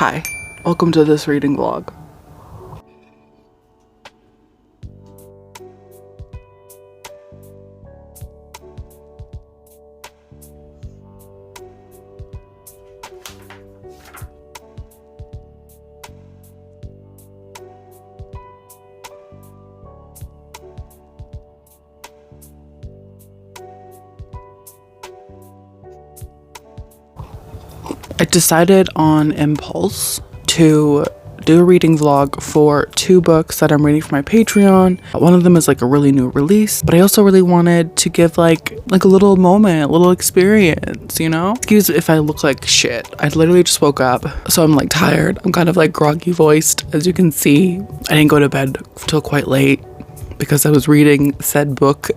Hi, welcome to this reading vlog. I decided on impulse to do a reading vlog for 2 books that I'm reading for my Patreon. One of them is like a really new release, but I also really wanted to give like a little moment, a little experience, you know? Excuse if I look like shit. I literally just woke up, so I'm like tired. I'm kind of like groggy voiced, as you can see. I didn't go to bed till quite late because I was reading said book.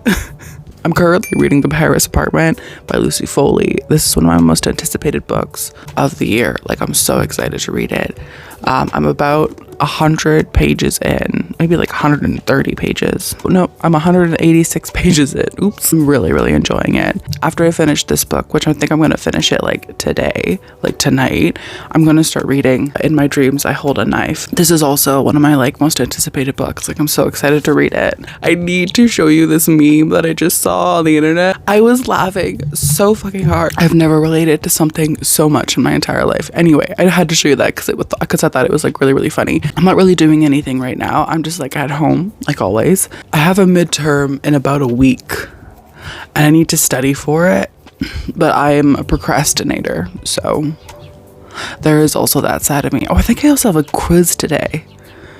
I'm currently reading The Paris Apartment by Lucy Foley. This is one of my most anticipated books of the year. Like, I'm so excited to read it. I'm about 100 pages in, maybe like 130 pages. No, I'm 186 pages in. Oops. I'm really, really enjoying it. After I finish this book, which I think I'm going to finish it like today, like tonight, I'm going to start reading In My Dreams I Hold a Knife. This is also one of my like most anticipated books. Like, I'm so excited to read it. I need to show you this meme that I just saw on the internet. I was laughing so fucking hard. I've never related to something so much in my entire life. Anyway, I had to show you that because I thought it was like really, really funny. I'm not really doing anything right now. I'm just like at home, like always. I have a midterm in about a week and I need to study for it, but I am a procrastinator. So there is also that side of me. Oh, I think I also have a quiz today.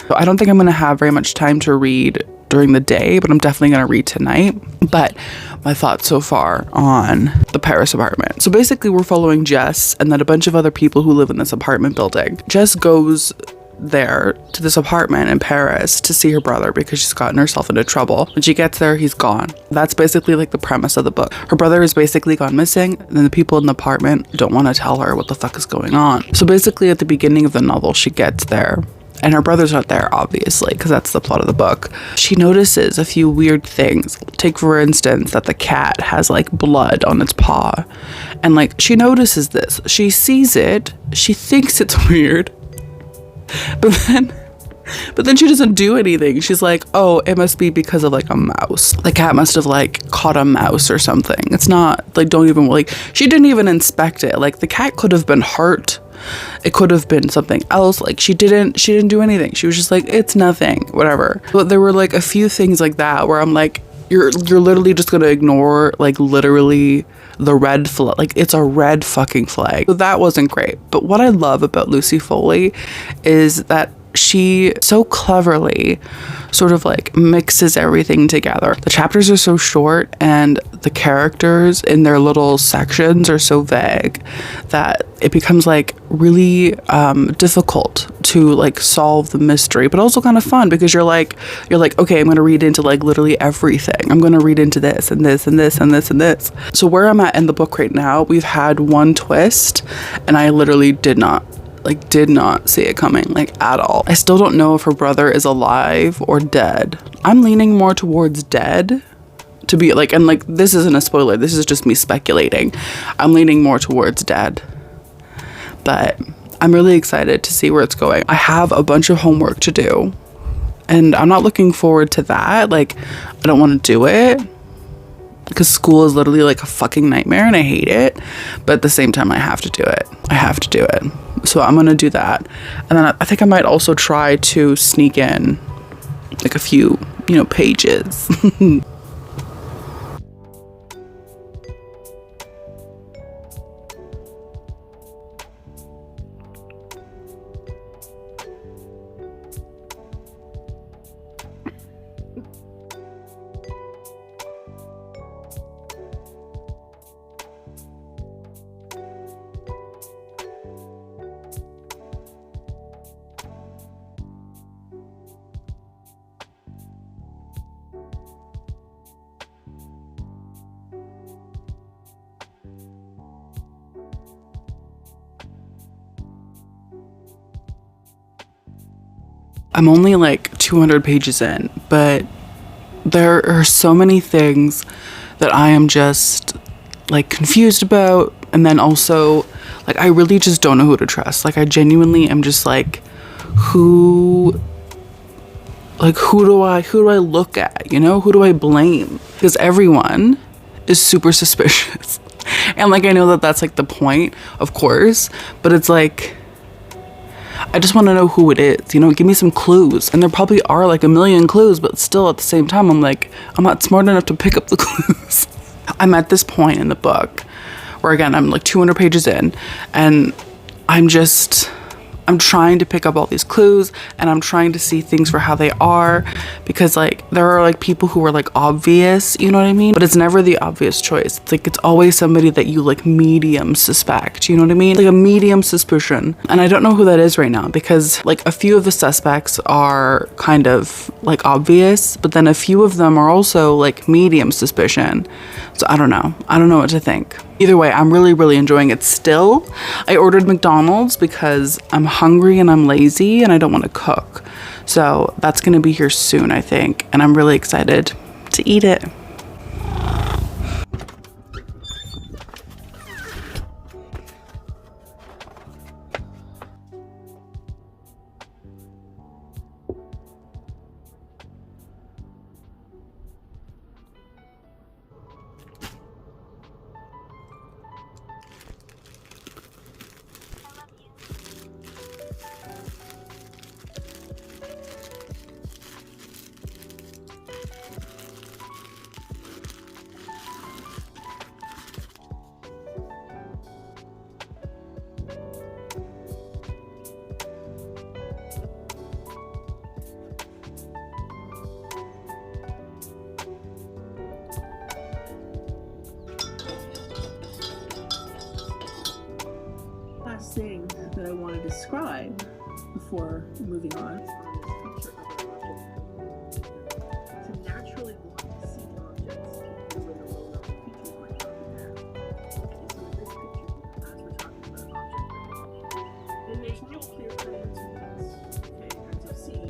So I don't think I'm going to have very much time to read during the day, but I'm definitely going to read tonight. But my thoughts so far on The Paris Apartment. So basically we're following Jess and then a bunch of other people who live in this apartment building. Jess goes there to this apartment in Paris to see her brother because she's gotten herself into trouble. When she gets there, he's gone. That's basically like the premise of the book. Her brother has basically gone missing, and then the people in the apartment don't want to tell her what the fuck is going on. So basically at the beginning of the novel, she gets there and her brother's not there, obviously, because that's the plot of the book. She notices a few weird things. Take, for instance, that the cat has like blood on its paw. And like, she notices this. She sees it. She thinks it's weird. But then she doesn't do anything. She's like, oh, it must be because of like a mouse. The cat must have like caught a mouse or something. It's not like, don't even like, she didn't even inspect it. Like, the cat could have been hurt. It could have been something else. Like, she didn't do anything. She was just like, it's nothing, whatever. But there were like a few things like that where I'm like, you're literally just gonna ignore like literally the red flag. Like, it's a red fucking flag. So that wasn't great. But what I love about Lucy Foley is that she so cleverly sort of like mixes everything together. The chapters are so short and the characters in their little sections are so vague that it becomes like really difficult to like solve the mystery, but also kind of fun because you're like, okay, I'm gonna read into like literally everything. I'm gonna read into this and this and this and this and this. So where I'm at in the book right now, we've had one twist and I literally did not see it coming, like, at all. I still don't know if her brother is alive or dead. I'm leaning more towards dead, to be like, and like, this isn't a spoiler, this is just me speculating. I'm leaning more towards dead, but I'm really excited to see where it's going. I have a bunch of homework to do and I'm not looking forward to that. Like, I don't want to do it because school is literally like a fucking nightmare and I hate it, but at the same time I have to do it. So I'm gonna do that, and then I think I might also try to sneak in like a few, you know, pages. I'm only like 200 pages in, but there are so many things that I am just like confused about And then also, like, I really just don't know who to trust. Like, I genuinely am just like, who do I look at, you know? Who do I blame? Because everyone is super suspicious. And like, I know that that's like the point, of course, but it's like, I just want to know who it is, you know? Give me some clues. And there probably are like a million clues, but still at the same time, I'm like, I'm not smart enough to pick up the clues. I'm at this point in the book where, again, I'm like 200 pages in, and I'm trying to pick up all these clues, and I'm trying to see things for how they are, because like there are like people who are like obvious, you know what I mean? But it's never the obvious choice. It's like, it's always somebody that you like medium suspect, you know what I mean? Like a medium suspicion. And I don't know who that is right now, because like a few of the suspects are kind of like obvious, but then a few of them are also like medium suspicion. So I don't know what to think. Either way, I'm really, really enjoying it still. I ordered McDonald's because I'm hungry and I'm lazy and I don't want to cook. So that's going to be here soon, I think. And I'm really excited to eat it. Last thing that I want to describe before moving on to naturally want to see objects even when the low level features might not be there. Okay, so in this picture, as we're talking about object recognition, then there's no clear pattern to this. Okay, as you'll see.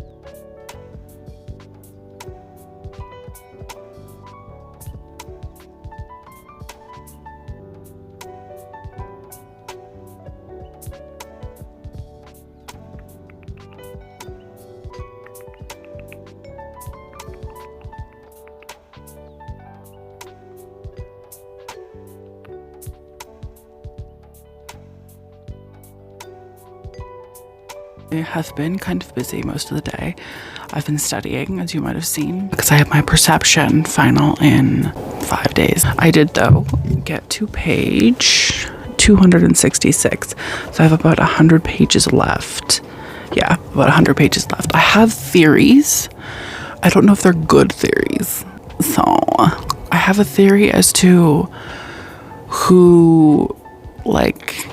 I have been kind of busy most of the day. I've been studying, as you might have seen, because I have my perception final in 5 days. I did, though, get to page 266. So I have about 100 pages left. Yeah, about 100 pages left. I have theories. I don't know if they're good theories. So I have a theory as to who, like,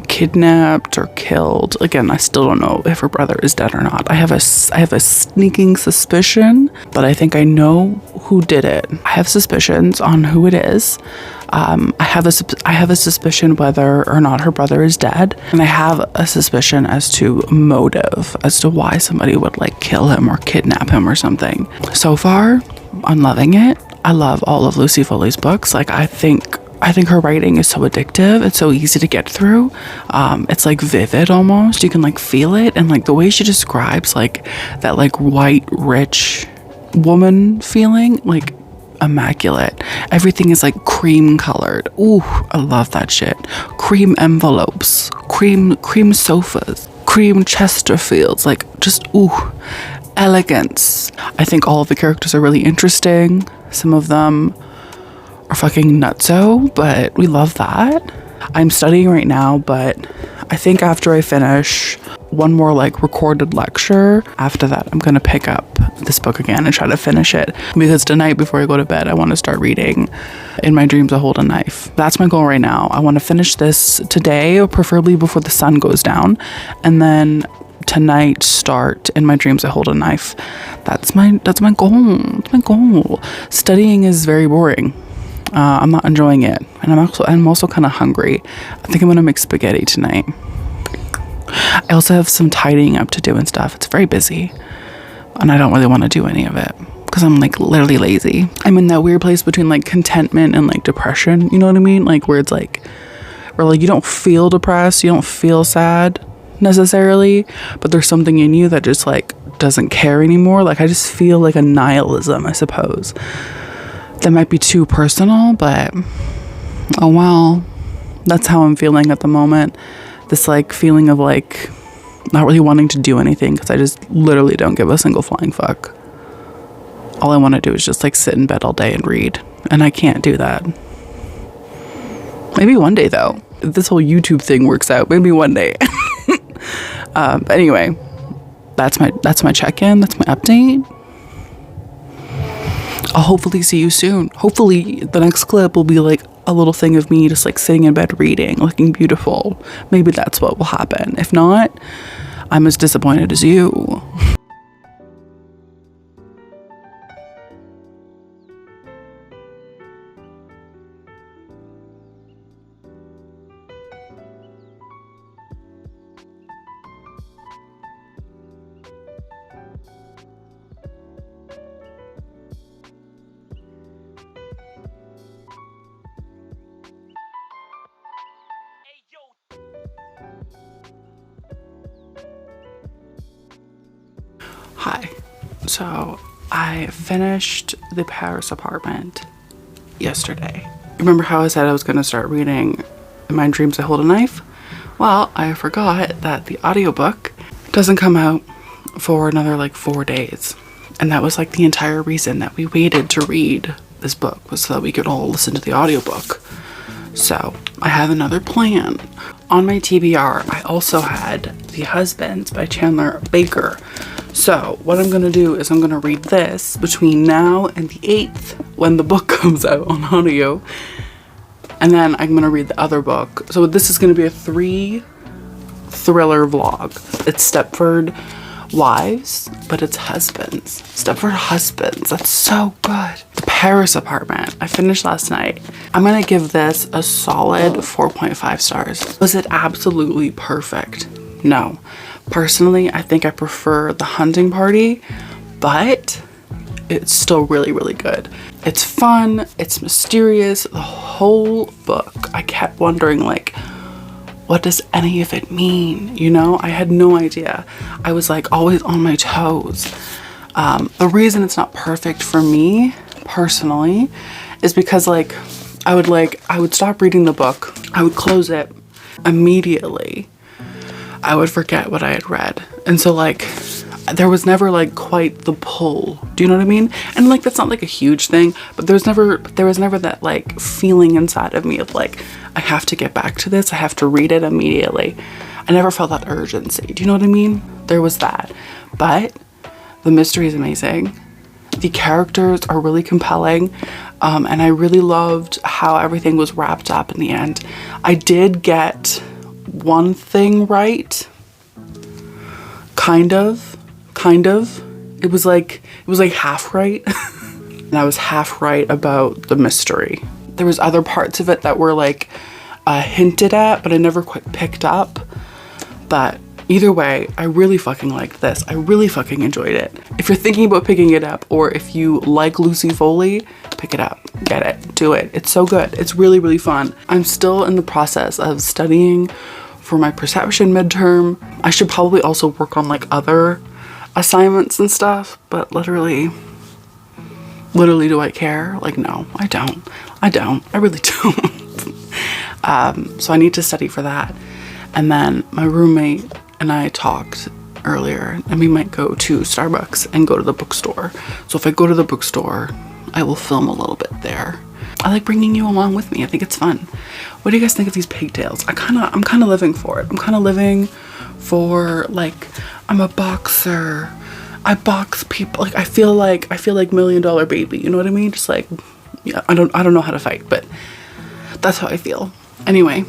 kidnapped or killed. Again, I still don't know if her brother is dead or not. I have a sneaking suspicion, but I think I know who did it. I have suspicions on who it is. I have a suspicion whether or not her brother is dead, and I have a suspicion as to motive, as to why somebody would like kill him or kidnap him or something. So far, I'm loving it. I love all of Lucy Foley's books. Like, I think her writing is so addictive. It's so easy to get through. It's like vivid almost. You can like feel it. And like the way she describes like that like white, rich woman feeling, like immaculate. Everything is like cream colored. Ooh, I love that shit. Cream envelopes, cream sofas, cream Chesterfields, like just ooh, elegance. I think all of the characters are really interesting. Some of them are fucking nutso, but we love that. I'm studying right now, but I think after I finish one more like recorded lecture, after that I'm gonna pick up this book again and try to finish it, because tonight before I go to bed I want to start reading In My Dreams I Hold a Knife. That's my goal right now. I want to finish this today, or preferably before the sun goes down, and tonight start In My Dreams I Hold a Knife. That's my goal. That's my goal. Studying is very boring. I'm not enjoying it, and I'm also kind of hungry. I think I'm gonna make spaghetti tonight. I also have some tidying up to do and stuff. It's very busy, and I don't really want to do any of it because I'm like literally lazy. I'm in that weird place between like contentment and like depression, you know what I mean? Like where it's like Or like you don't feel depressed, you don't feel sad necessarily, but there's something in you that just like doesn't care anymore. Like I just feel like a nihilism, I suppose. That might be too personal, but oh well. That's how I'm feeling at the moment. This like feeling of like not really wanting to do anything because I just literally don't give a single flying fuck. All I want to do is just like sit in bed all day and read, and I can't do that. Maybe one day though, if this whole YouTube thing works out, maybe one day. But anyway, that's my check-in, that's my update. I'll hopefully see you soon. Hopefully the next clip will be like a little thing of me just like sitting in bed reading, looking beautiful. Maybe that's what will happen. If not, I'm as disappointed as you. Hi. So I finished The Paris Apartment yesterday. Remember how I said I was going to start reading In My Dreams I Hold a Knife? Well, I forgot that the audiobook doesn't come out for another like 4 days. And that was like the entire reason that we waited to read this book, was so that we could all listen to the audiobook. So I have another plan. On my TBR, I also had The Husbands by Chandler Baker. So what I'm gonna do is I'm gonna read this between now and the 8th when the book comes out on audio. And then I'm gonna read the other book. So this is gonna be a 3 thriller vlog. It's Stepford Wives, but it's husbands. Stepford Husbands, that's so good. The Paris Apartment, I finished last night. I'm gonna give this a solid 4.5 stars. Was it absolutely perfect? No. Personally, I think I prefer The Hunting Party, but it's still really, really good. It's fun, it's mysterious, the whole book. I kept wondering like, what does any of it mean? You know, I had no idea. I was like always on my toes. The reason it's not perfect for me personally is because like I would stop reading the book, I would close it immediately. I would forget what I had read. And so like there was never like quite the pull. Do you know what I mean? And like that's not like a huge thing, but there was never that like feeling inside of me of like I have to get back to this. I have to read it immediately. I never felt that urgency. Do you know what I mean? There was that. But the mystery is amazing. The characters are really compelling. And I really loved how everything was wrapped up in the end. I did get one thing right. Kind of. It was like half right. And I was half right about the mystery. There was other parts of it that were like hinted at, but I never quite picked up. But either way, I really fucking liked this. I really fucking enjoyed it. If you're thinking about picking it up, or if you like Lucy Foley, pick it up, get it, do it. It's so good. It's really, really fun. I'm still in the process of studying for my perception midterm. I should probably also work on like other assignments and stuff, but literally do I care? Like, no, I don't. I really don't. So I need to study for that. And then my roommate and I talked earlier, and we might go to Starbucks and go to the bookstore. So if I go to the bookstore, I will film a little bit there. I like bringing you along with me. I think it's fun. What do you guys think of these pigtails? I'm kind of living for it. I'm kind of living for like, I'm a boxer. I box people. Like I feel like $1 Million Baby. You know what I mean? Just like, yeah, I don't know how to fight, but that's how I feel. Anyway.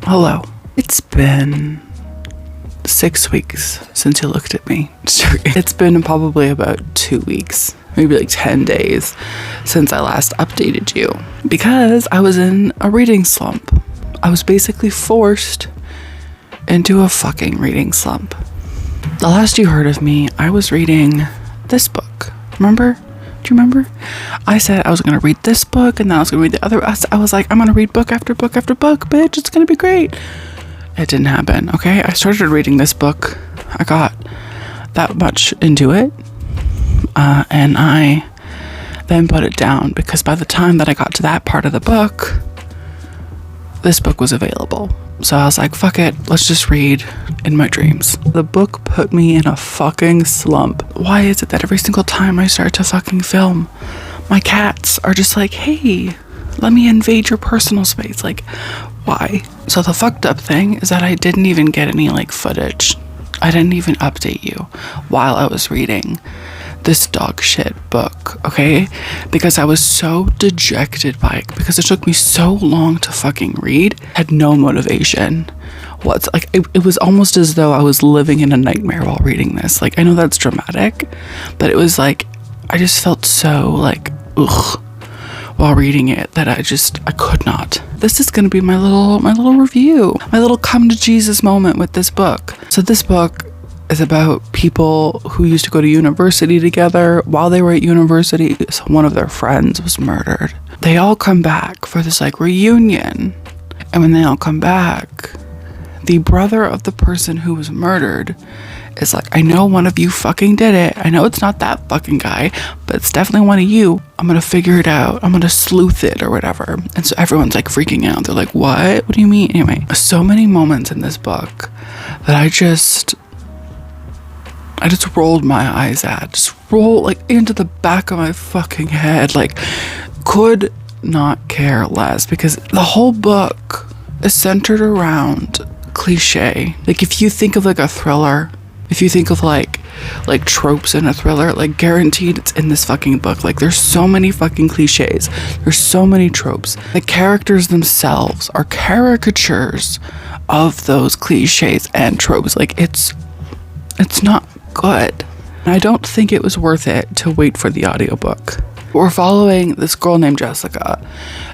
Hello. It's been 6 weeks since you looked at me. It's been probably about 2 weeks, maybe like 10 days since I last updated you because I was in a reading slump. I was basically forced into a fucking reading slump. The last you heard of me, I was reading this book. Remember? Do you remember? I said I was going to read this book and then I was going to read the other. I was like, I'm going to read book after book after book, bitch. It's going to be great. It didn't happen, okay? I started reading this book. I got that much into it. And I then put it down because by the time that I got to that part of the book, this book was available. So I was like, fuck it, let's just read in my dreams. The book put me in a fucking slump. Why is it that every single time I start to fucking film, my cats are just like, hey, let me invade your personal space? Like, why? So the fucked up thing is that I didn't even get any like footage. I didn't even update you while I was reading this dog shit book, okay? Because I was so dejected by it, because it took me so long to fucking read, had no motivation. What's like, it was almost as though I was living in a nightmare while reading this. Like, I know that's dramatic, but it was like, I just felt so like, ugh, while reading it that I could not. This is gonna be my little review, my little come to Jesus moment with this book. So this book is about people who used to go to university together. While they were at university, one of their friends was murdered. They all come back for this like reunion. And when they all come back, the brother of the person who was murdered is like, I know one of you fucking did it. I know it's not that fucking guy, but it's definitely one of you. I'm gonna figure it out. I'm gonna sleuth it or whatever. And so everyone's like freaking out. They're like, what? What do you mean? Anyway, so many moments in this book that I just rolled my eyes at, just rolled like into the back of my fucking head, like could not care less, because the whole book is centered around cliche. Like if you think of like a thriller, if you think of like tropes in a thriller, like guaranteed it's in this fucking book. Like there's so many fucking cliches, there's so many tropes. The characters themselves are caricatures of those cliches and tropes. Like it's not good. I don't think it was worth it to wait for the audiobook. We're following this girl named Jessica,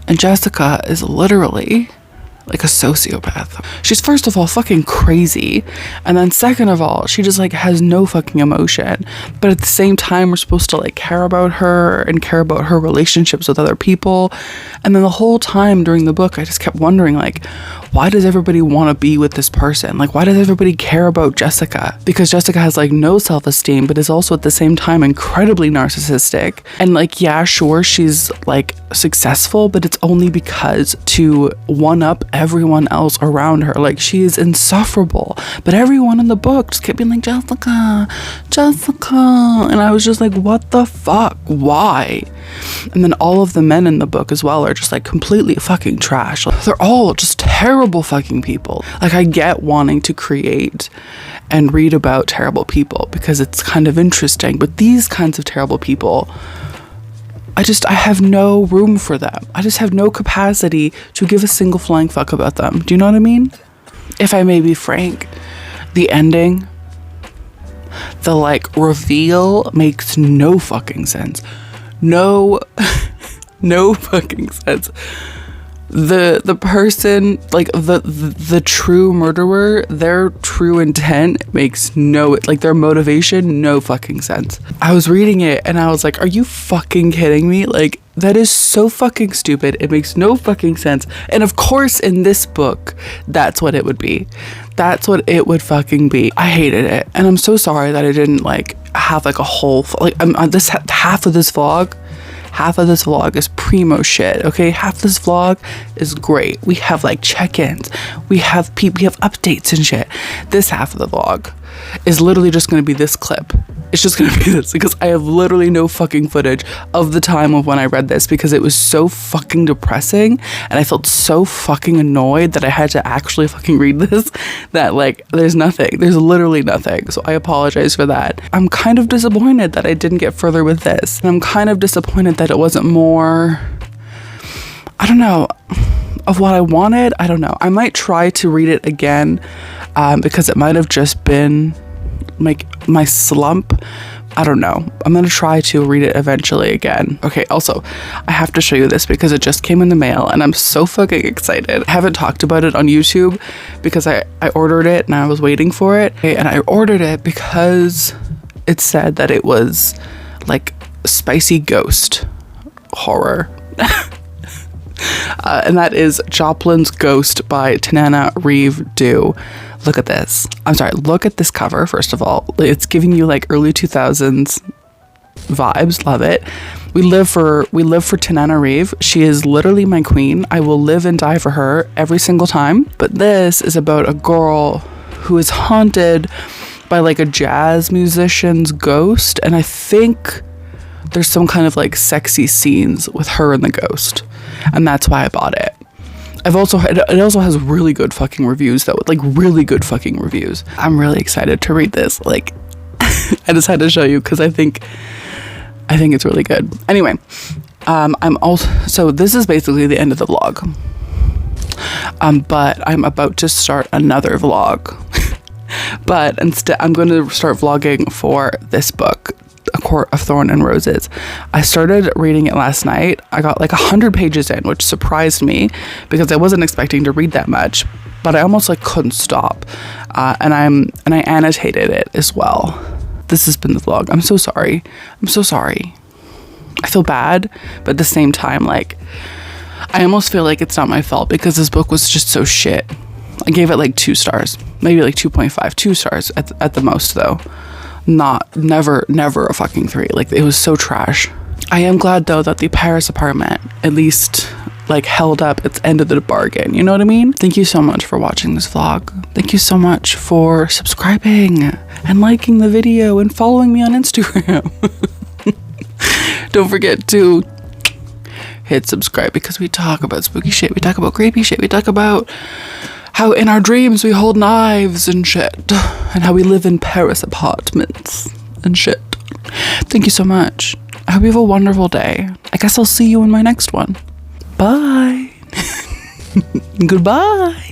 and Jessica is literally like a sociopath. She's first of all fucking crazy, and then second of all, she just like has no fucking emotion. But at the same time, we're supposed to like care about her and care about her relationships with other people. And then the whole time during the book, I just kept wondering, like, why does everybody want to be with this person? Like, why does everybody care about Jessica? Because Jessica has like no self-esteem, but is also at the same time incredibly narcissistic. And like, yeah, sure, she's like successful, but it's only because to one up everyone else around her. Like, she is insufferable. But everyone in the book just kept being like, Jessica, and I was just like, what the fuck? Why? And then all of the men in the book as well are just like completely fucking trash. They're all just terrible fucking people. Like, I get wanting to create and read about terrible people because it's kind of interesting, but these kinds of terrible people, I have no room for them. I just have no capacity to give a single flying fuck about them. Do you know what I mean? If I may be frank, the ending, the like reveal makes no fucking sense. No fucking sense. The person, like the true murderer, their true intent makes no, like their motivation, no fucking sense. I was reading it and I was like, are you fucking kidding me? Like, that is so fucking stupid. It makes no fucking sense. And of course in this book, that's what it would be. That's what it would fucking be. I hated it. And I'm so sorry that I didn't like have like a whole, like this half of this vlog is primo shit, okay? Half this vlog is great. We have like check-ins, we have updates and shit. This half of the vlog is literally just gonna be this clip. It's just gonna be this, because I have literally no fucking footage of the time of when I read this, because it was so fucking depressing and I felt so fucking annoyed that I had to actually fucking read this, that like there's literally nothing. So I apologize for that. I'm kind of disappointed that I didn't get further with this, and I'm kind of disappointed that it wasn't more, I don't know, of what I wanted. I don't know. I might try to read it again because it might have just been like my slump. I don't know. I'm gonna try to read it eventually again. Okay, also, I have to show you this because it just came in the mail and I'm so fucking excited. I haven't talked about it on YouTube because I ordered it and I was waiting for it. Okay, and I ordered it because it said that it was like spicy ghost horror. And that is Joplin's Ghost by Tanana Reeve Dew. Look at this. I'm sorry, look at this cover, first of all. It's giving you like early 2000s vibes. Love it. We live for Tanana Reeve. She is literally my queen. I will live and die for her every single time. But this is about a girl who is haunted by like a jazz musician's ghost, and I think there's some kind of like sexy scenes with her and the ghost, and that's why I bought it. It also has really good fucking reviews though, like really good fucking reviews. I'm really excited to read this. Like, I just had to show you because I think it's really good. Anyway, so this is basically the end of the vlog. But I'm about to start another vlog. But instead, I'm going to start vlogging for this book, A Court of Thorn and Roses. I started reading it last night. I got like 100 pages in, which surprised me because I wasn't expecting to read that much, but I almost like couldn't stop. And I annotated it as well. This has been the vlog. I'm so sorry. I'm so sorry. I feel bad, but at the same time, like, I almost feel like it's not my fault because this book was just so shit. I gave it like 2 stars, maybe like 2.5, 2 stars at the most though. Never a fucking 3. Like, it was so trash. I am glad though that the Paris apartment at least like held up its end of the bargain. You know what I mean? Thank you so much for watching this vlog. Thank you so much for subscribing and liking the video and following me on Instagram. Don't forget to hit subscribe because we talk about spooky shit. We talk about creepy shit. We talk about how in our dreams we hold knives and shit, and how we live in Paris apartments and shit. Thank you so much. I hope you have a wonderful day. I guess I'll see you in my next one. Bye. Goodbye.